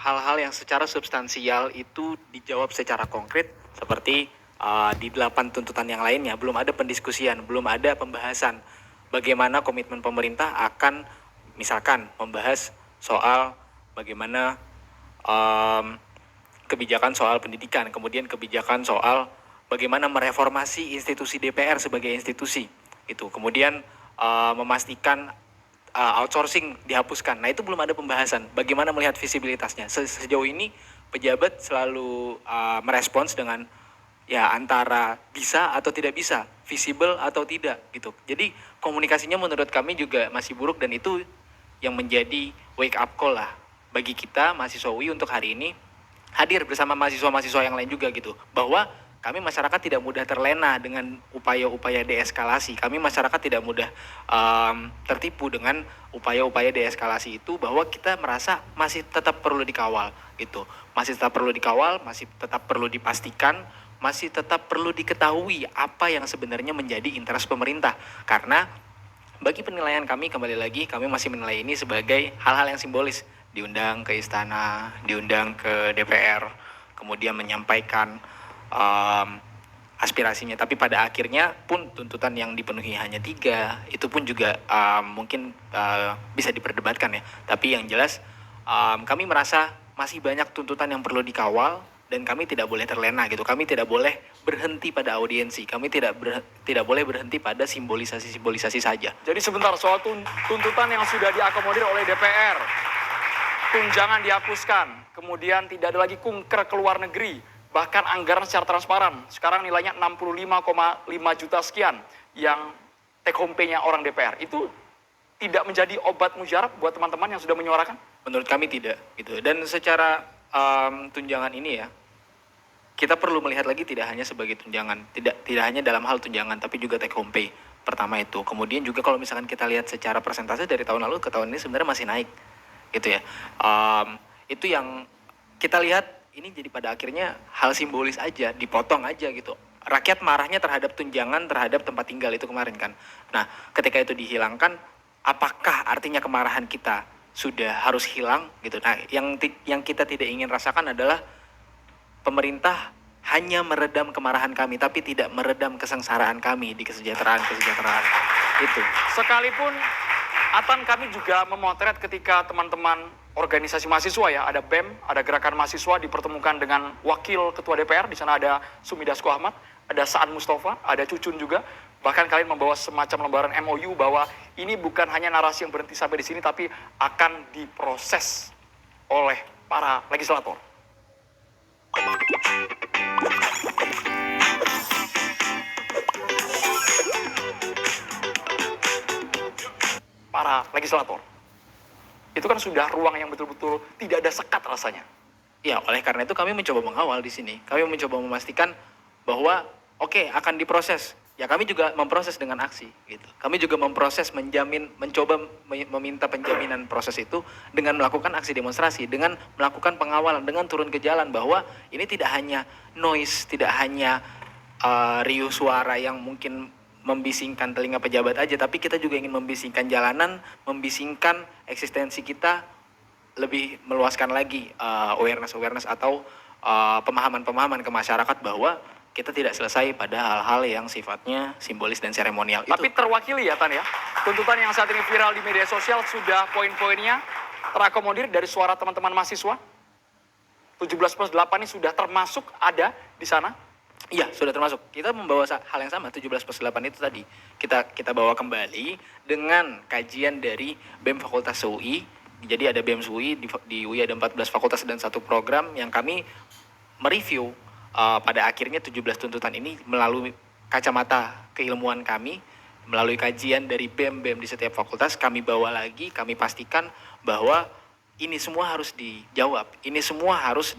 hal-hal yang secara substansial itu dijawab secara konkret seperti di 8 tuntutan yang lainnya. Belum ada pendiskusian, belum ada pembahasan bagaimana komitmen pemerintah akan misalkan membahas soal bagaimana kebijakan soal pendidikan, kemudian kebijakan soal bagaimana mereformasi institusi DPR sebagai institusi itu, kemudian memastikan outsourcing dihapuskan. Nah, itu belum ada pembahasan bagaimana melihat visibilitasnya. Sejauh ini pejabat selalu merespons dengan ya antara bisa atau tidak bisa, visible atau tidak gitu. Jadi komunikasinya menurut kami juga masih buruk, dan itu yang menjadi wake up call lah bagi kita mahasiswa UI untuk hari ini hadir bersama mahasiswa-mahasiswa yang lain juga gitu, bahwa kami masyarakat tidak mudah terlena dengan upaya-upaya deeskalasi. Kami masyarakat tidak mudah tertipu dengan upaya-upaya deeskalasi itu, bahwa kita merasa masih tetap perlu dikawal gitu. Masih tetap perlu dikawal, masih tetap perlu dipastikan, masih tetap perlu diketahui apa yang sebenarnya menjadi interest pemerintah. Karena bagi penilaian kami, kembali lagi, kami masih menilai ini sebagai hal-hal yang simbolis. Diundang ke istana, diundang ke DPR, kemudian menyampaikan aspirasinya. Tapi pada akhirnya pun tuntutan yang dipenuhi hanya 3, itu pun juga mungkin bisa diperdebatkan ya. Tapi yang jelas kami merasa masih banyak tuntutan yang perlu dikawal, dan kami tidak boleh terlena gitu. Kami tidak boleh berhenti pada audiensi. Kami tidak boleh berhenti pada simbolisasi saja. Jadi sebentar, soal tuntutan yang sudah diakomodir oleh DPR, tunjangan dihapuskan, kemudian tidak ada lagi kunker ke luar negeri, bahkan anggaran secara transparan. Sekarang nilainya 65,5 juta sekian yang take home pay-nya orang DPR. Itu tidak menjadi obat mujarab buat teman-teman yang sudah menyuarakan? Menurut kami tidak gitu. Dan secara tunjangan ini ya, kita perlu melihat lagi tidak hanya sebagai tunjangan, tidak hanya dalam hal tunjangan, tapi juga take home pay. Pertama itu. Kemudian juga kalau misalkan kita lihat secara persentase dari tahun lalu ke tahun ini sebenarnya masih naik gitu ya. Itu yang kita lihat ini jadi pada akhirnya hal simbolis aja, dipotong aja gitu. Rakyat marahnya terhadap tunjangan, terhadap tempat tinggal itu kemarin kan. Nah, ketika itu dihilangkan, apakah artinya kemarahan kita sudah harus hilang gitu? Nah, yang kita tidak ingin rasakan adalah pemerintah hanya meredam kemarahan kami, tapi tidak meredam kesengsaraan kami di kesejahteraan itu. Sekalipun Atan, kami juga memotret ketika teman-teman organisasi mahasiswa ya, ada BEM, ada gerakan mahasiswa dipertemukan dengan wakil ketua DPR, di sana ada Sumi Dasko Ahmad, ada Saan Mustafa, ada Cucun juga. Bahkan kalian membawa semacam lembaran MOU bahwa ini bukan hanya narasi yang berhenti sampai di sini, tapi akan diproses oleh para legislator. Para legislator. Itu kan sudah ruang yang betul-betul tidak ada sekat rasanya. Ya, oleh karena itu kami mencoba mengawal di sini. Kami mencoba memastikan bahwa akan diproses. Ya, kami juga memproses dengan aksi gitu. Kami juga memproses, mencoba meminta penjaminan proses itu dengan melakukan aksi demonstrasi, dengan melakukan pengawalan, dengan turun ke jalan, bahwa ini tidak hanya noise, tidak hanya riuh suara yang mungkin membisingkan telinga pejabat aja, tapi kita juga ingin membisingkan jalanan, membisingkan eksistensi kita, lebih meluaskan lagi awareness atau pemahaman ke masyarakat bahwa kita tidak selesai pada hal-hal yang sifatnya simbolis dan seremonial. Tapi itu terwakili ya, Tan ya. Tuntutan yang saat ini viral di media sosial sudah poin-poinnya terakomodir dari suara teman-teman mahasiswa. 17+8 ini sudah termasuk ada di sana. Iya, sudah termasuk. Kita membawa hal yang sama, 17+8 itu tadi. Kita bawa kembali dengan kajian dari BEM Fakultas UI. Jadi ada BEM UI, di UI ada 14 fakultas dan 1 program yang kami mereview pada akhirnya 17 tuntutan ini melalui kacamata keilmuan kami, melalui kajian dari BEM di setiap fakultas. Kami bawa lagi, kami pastikan bahwa ini semua harus dijawab. Ini semua harus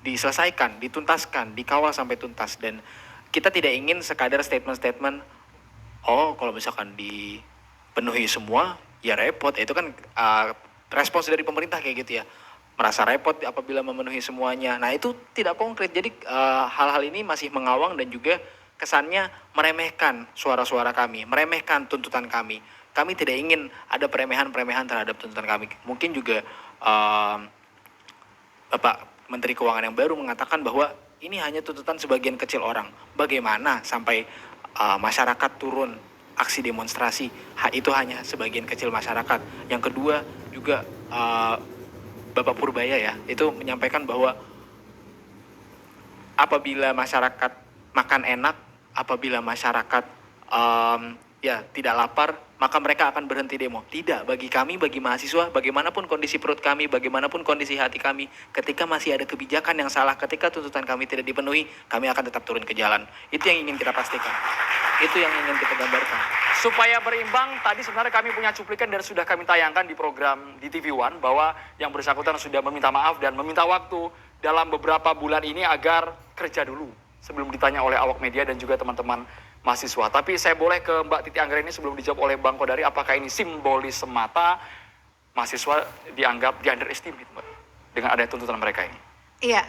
diselesaikan, dituntaskan, dikawal sampai tuntas. Dan kita tidak ingin sekadar statement-statement, kalau misalkan dipenuhi semua, ya repot. Itu kan respons dari pemerintah kayak gitu ya, merasa repot apabila memenuhi semuanya. Nah, itu tidak konkret. Jadi hal-hal ini masih mengawang dan juga kesannya meremehkan suara-suara kami, meremehkan tuntutan kami. Kami tidak ingin ada peremehan-peremehan terhadap tuntutan kami. Mungkin juga em, Bapak Menteri Keuangan yang baru mengatakan bahwa ini hanya tuntutan sebagian kecil orang. Bagaimana sampai masyarakat turun aksi demonstrasi? Itu hanya sebagian kecil masyarakat. Yang kedua juga Bapak Purbaya ya, itu menyampaikan bahwa apabila masyarakat makan enak, apabila masyarakat ya tidak lapar, maka mereka akan berhenti demo. Tidak, bagi kami, bagi mahasiswa, bagaimanapun kondisi perut kami, bagaimanapun kondisi hati kami, ketika masih ada kebijakan yang salah, ketika tuntutan kami tidak dipenuhi, kami akan tetap turun ke jalan. Itu yang ingin kita pastikan. Itu yang ingin kita gambarkan. Supaya berimbang, tadi sebenarnya kami punya cuplikan dan sudah kami tayangkan di program di TV One bahwa yang bersangkutan sudah meminta maaf dan meminta waktu dalam beberapa bulan ini agar kerja dulu sebelum ditanya oleh awak media dan juga teman-teman mahasiswa. Tapi saya boleh ke Mbak Titi Anggreni sebelum dijawab oleh Bang Kodari, apakah ini simbolis semata mahasiswa dianggap di underestimate, Mbak, dengan adanya tuntutan mereka ini? Iya,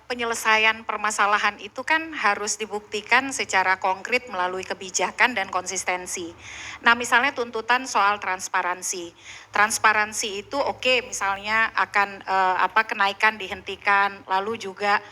penyelesaian permasalahan itu kan harus dibuktikan secara konkret melalui kebijakan dan konsistensi. Nah, misalnya tuntutan soal transparansi. Transparansi itu oke, misalnya akan kenaikan dihentikan, lalu juga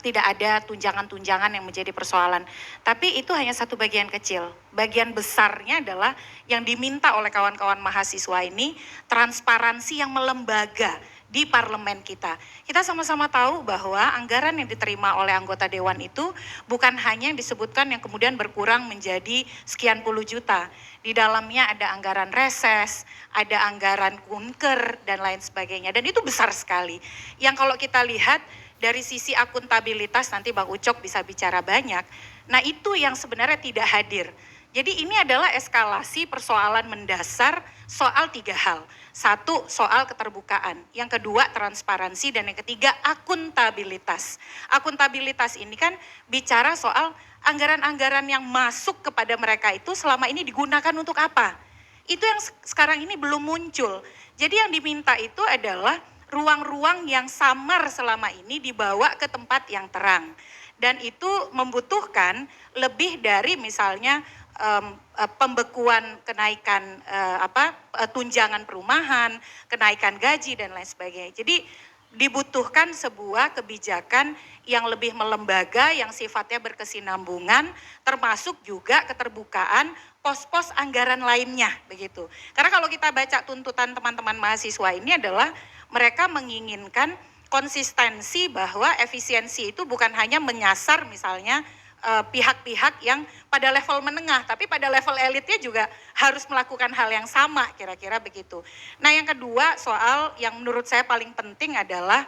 tidak ada tunjangan-tunjangan yang menjadi persoalan. Tapi itu hanya satu bagian kecil. Bagian besarnya adalah yang diminta oleh kawan-kawan mahasiswa ini transparansi yang melembaga di parlemen kita. Kita sama-sama tahu bahwa anggaran yang diterima oleh anggota dewan itu bukan hanya yang disebutkan yang kemudian berkurang menjadi sekian puluh juta. Di dalamnya ada anggaran reses, ada anggaran kunker dan lain sebagainya. Dan itu besar sekali. Yang kalau kita lihat dari sisi akuntabilitas, nanti Bang Ucok bisa bicara banyak. Nah, itu yang sebenarnya tidak hadir. Jadi ini adalah eskalasi persoalan mendasar soal 3 hal. 1, soal keterbukaan. Yang kedua, transparansi. Dan yang ketiga, akuntabilitas. Akuntabilitas ini kan bicara soal anggaran-anggaran yang masuk kepada mereka itu selama ini digunakan untuk apa. Itu yang sekarang ini belum muncul. Jadi yang diminta itu adalah ruang-ruang yang samar selama ini dibawa ke tempat yang terang. Dan itu membutuhkan lebih dari misalnya pembekuan kenaikan tunjangan perumahan, kenaikan gaji dan lain sebagainya. Jadi dibutuhkan sebuah kebijakan yang lebih melembaga, yang sifatnya berkesinambungan, termasuk juga keterbukaan pos-pos anggaran lainnya begitu. Karena kalau kita baca tuntutan teman-teman mahasiswa ini adalah mereka menginginkan konsistensi bahwa efisiensi itu bukan hanya menyasar misalnya pihak-pihak yang pada level menengah, tapi pada level elitnya juga harus melakukan hal yang sama, kira-kira begitu. Nah, yang kedua soal yang menurut saya paling penting adalah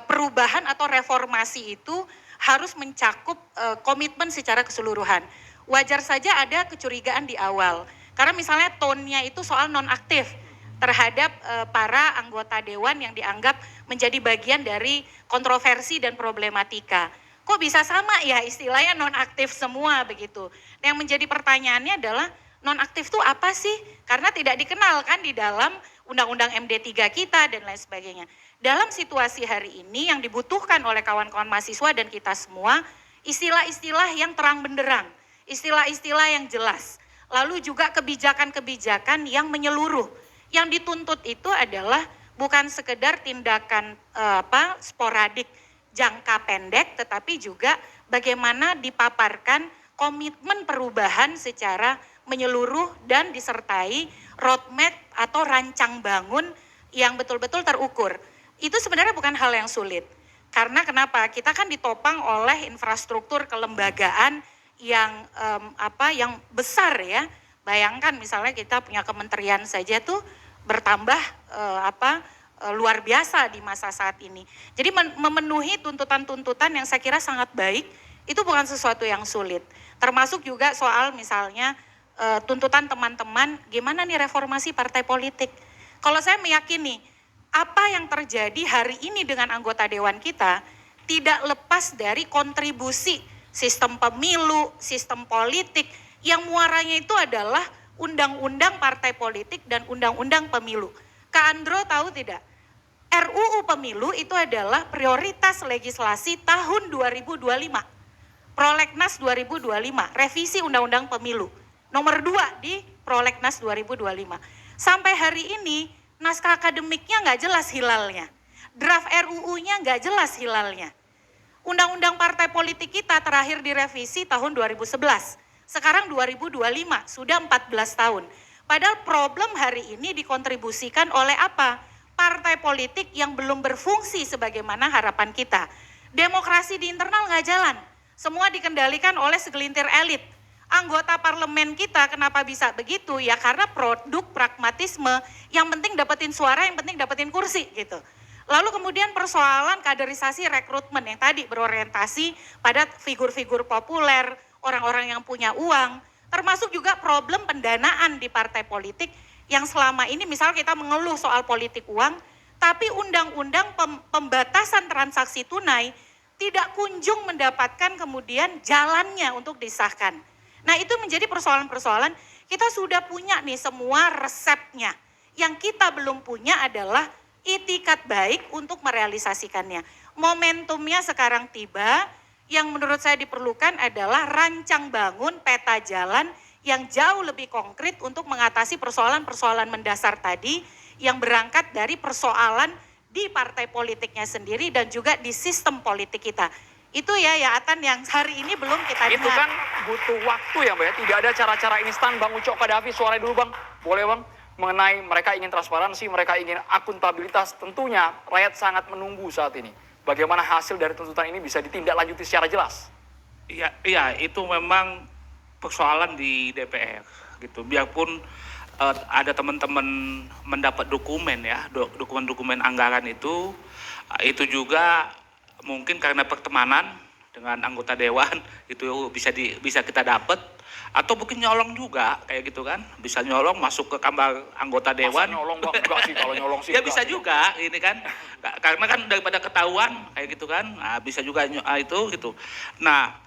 perubahan atau reformasi itu harus mencakup komitmen secara keseluruhan. Wajar saja ada kecurigaan di awal, karena misalnya tone-nya itu soal nonaktif terhadap para anggota dewan yang dianggap menjadi bagian dari kontroversi dan problematika. Kok bisa sama ya istilahnya nonaktif semua begitu. Yang menjadi pertanyaannya adalah nonaktif itu apa sih? Karena tidak dikenal kan di dalam Undang-Undang MD3 kita dan lain sebagainya. Dalam situasi hari ini yang dibutuhkan oleh kawan-kawan mahasiswa dan kita semua, istilah-istilah yang terang benderang, istilah-istilah yang jelas. Lalu juga kebijakan-kebijakan yang menyeluruh. Yang dituntut itu adalah bukan sekedar tindakan sporadik, jangka pendek, tetapi juga bagaimana dipaparkan komitmen perubahan secara menyeluruh dan disertai roadmap atau rancang bangun yang betul-betul terukur. Itu sebenarnya bukan hal yang sulit. Karena kenapa? Kita kan ditopang oleh infrastruktur kelembagaan yang yang besar ya. Bayangkan misalnya kita punya kementerian saja tuh bertambah luar biasa di masa saat ini. Jadi memenuhi tuntutan-tuntutan yang saya kira sangat baik, itu bukan sesuatu yang sulit. Termasuk juga soal misalnya tuntutan teman-teman, gimana nih reformasi partai politik. Kalau saya meyakini, apa yang terjadi hari ini dengan anggota dewan kita, tidak lepas dari kontribusi sistem pemilu, sistem politik, yang muaranya itu adalah undang-undang partai politik dan undang-undang pemilu. Kak Andro tahu tidak? RUU Pemilu itu adalah prioritas legislasi tahun 2025. Prolegnas 2025, revisi Undang-Undang Pemilu. Nomor 2 di Prolegnas 2025. Sampai hari ini naskah akademiknya nggak jelas hilalnya, draft RUU-nya nggak jelas hilalnya. Undang-undang partai politik kita terakhir direvisi tahun 2011, sekarang 2025, sudah 14 tahun. Padahal problem hari ini dikontribusikan oleh apa? Partai politik yang belum berfungsi sebagaimana harapan kita. Demokrasi di internal nggak jalan, semua dikendalikan oleh segelintir elit. Anggota parlemen kita kenapa bisa begitu? Ya karena produk pragmatisme, yang penting dapetin suara, yang penting dapetin kursi gitu. Lalu kemudian persoalan kaderisasi rekrutmen yang tadi berorientasi pada figur-figur populer, orang-orang yang punya uang, termasuk juga problem pendanaan di partai politik yang selama ini misal kita mengeluh soal politik uang, tapi undang-undang pembatasan transaksi tunai tidak kunjung mendapatkan kemudian jalannya untuk disahkan. Nah itu menjadi persoalan-persoalan, kita sudah punya nih semua resepnya. Yang kita belum punya adalah itikat baik untuk merealisasikannya. Momentumnya sekarang tiba, yang menurut saya diperlukan adalah rancang bangun peta jalan yang jauh lebih konkret untuk mengatasi persoalan-persoalan mendasar tadi yang berangkat dari persoalan di partai politiknya sendiri dan juga di sistem politik kita. Itu ya Atan yang hari ini belum kita dengar. Itu kan butuh waktu ya Mbak ya, tidak ada cara-cara instan. Bang Ucok Kadafi, suaranya dulu Bang, boleh Bang? Mengenai mereka ingin transparansi, mereka ingin akuntabilitas, tentunya rakyat sangat menunggu saat ini. Bagaimana hasil dari tuntutan ini bisa ditindaklanjuti secara jelas? Iya, itu memang persoalan di DPR gitu. Biarpun ada teman-teman mendapat dokumen ya, dokumen-dokumen anggaran itu juga mungkin karena pertemanan dengan anggota dewan itu bisa kita dapat, atau mungkin nyolong juga kayak gitu kan, bisa nyolong masuk ke kamar anggota dewan. Masa nyolong Bang? Enggak sih kalau nyolong sih. Ya bisa juga ini kan, karena kan daripada ketahuan kayak gitu kan, nah, bisa juga itu gitu. Nah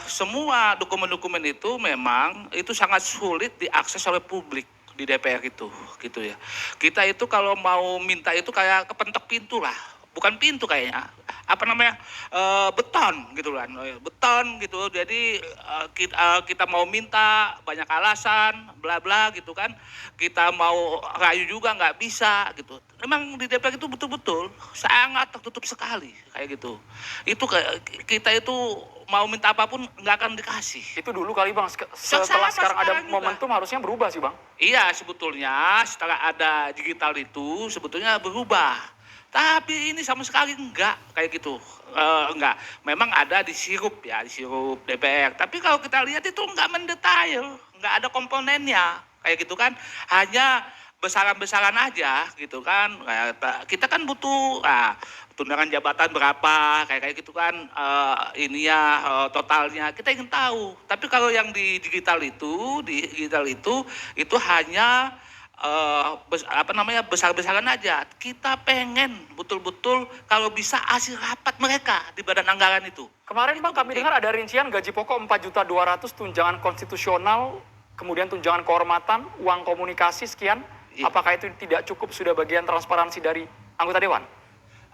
semua dokumen-dokumen itu memang itu sangat sulit diakses oleh publik di DPR itu gitu ya. Kita itu kalau mau minta itu kayak kepentok pintu lah, bukan pintu kayaknya, apa namanya, beton gitu kan, beton gitu. Jadi kita mau minta banyak alasan bla bla gitu kan, kita mau rayu juga nggak bisa gitu. Memang di DPR itu betul-betul sangat tertutup sekali kayak gitu. Itu kita itu mau minta apapun nggak akan dikasih. Itu dulu kali Bang, setelah sekarang ada juga momentum harusnya berubah sih Bang. Iya, sebetulnya setelah ada digital itu sebetulnya berubah. Tapi ini sama sekali enggak kayak gitu. Enggak. Memang ada disirup ya, disirup DPR. Tapi kalau kita lihat itu enggak mendetail, enggak ada komponennya kayak gitu kan. Hanya besaran-besaran aja gitu kan. Kita kan butuh tunjangan jabatan berapa kayak gitu kan, totalnya kita ingin tahu. Tapi kalau yang di digital itu hanya besar-besaran aja. Kita pengen betul-betul kalau bisa hasil rapat mereka di badan anggaran itu. Kemarin Bang kami dengar ada rincian gaji pokok 4.200.000, tunjangan konstitusional, kemudian tunjangan kehormatan, uang komunikasi sekian. Iya. Apakah itu tidak cukup, sudah bagian transparansi dari anggota dewan?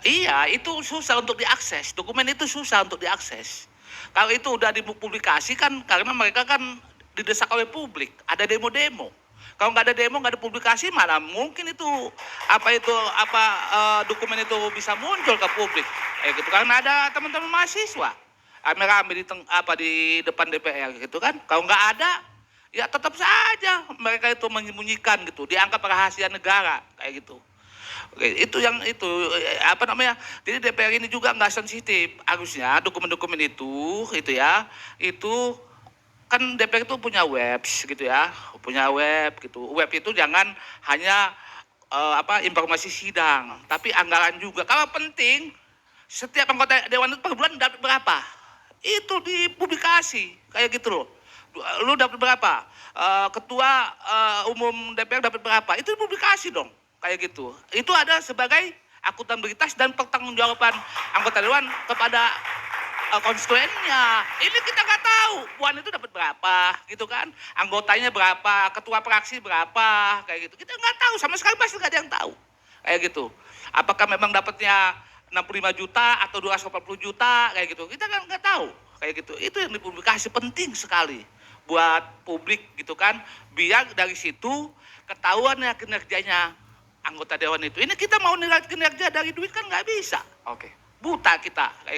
Iya, itu susah untuk diakses. Dokumen itu susah untuk diakses. Kalau itu udah dipublikasikan, karena mereka kan didesak oleh publik. Ada demo-demo. Kalau nggak ada demo, nggak ada publikasi, mana mungkin itu dokumen itu bisa muncul ke publik. Gitu. Karena ada teman-teman mahasiswa, rame-rame di depan DPR gitu kan. Kalau nggak ada, ya tetap saja mereka itu menyembunyikan gitu, dianggap rahasia negara kayak gitu. Itu jadi DPR ini juga nggak sensitif. Harusnya dokumen-dokumen itu kan DPR itu punya web gitu ya, punya web gitu. Web itu jangan hanya informasi sidang, tapi anggaran juga. Kalau penting, setiap anggota dewan itu per bulan dapat berapa, itu dipublikasi kayak gitu loh. Lu dapat berapa, ketua umum DPR dapat berapa, itu dipublikasi dong. Kayak gitu. Itu ada sebagai akuntabilitas dan pertanggungjawaban anggota dewan kepada konstituennya. Ini kita nggak tahu Puan itu dapat berapa gitu kan, anggotanya berapa, ketua fraksi berapa kayak gitu. Kita nggak tahu sama sekali, pasti nggak ada yang tahu kayak gitu. Apakah memang dapatnya 65 juta atau 240 juta kayak gitu, kita kan nggak tahu kayak gitu. Itu yang dipublikasi penting sekali buat publik gitu kan, biar dari situ ketahuan ya kinerjanya anggota dewan itu. Ini kita mau kinerja dari duit kan nggak bisa. Oke. Buta kita.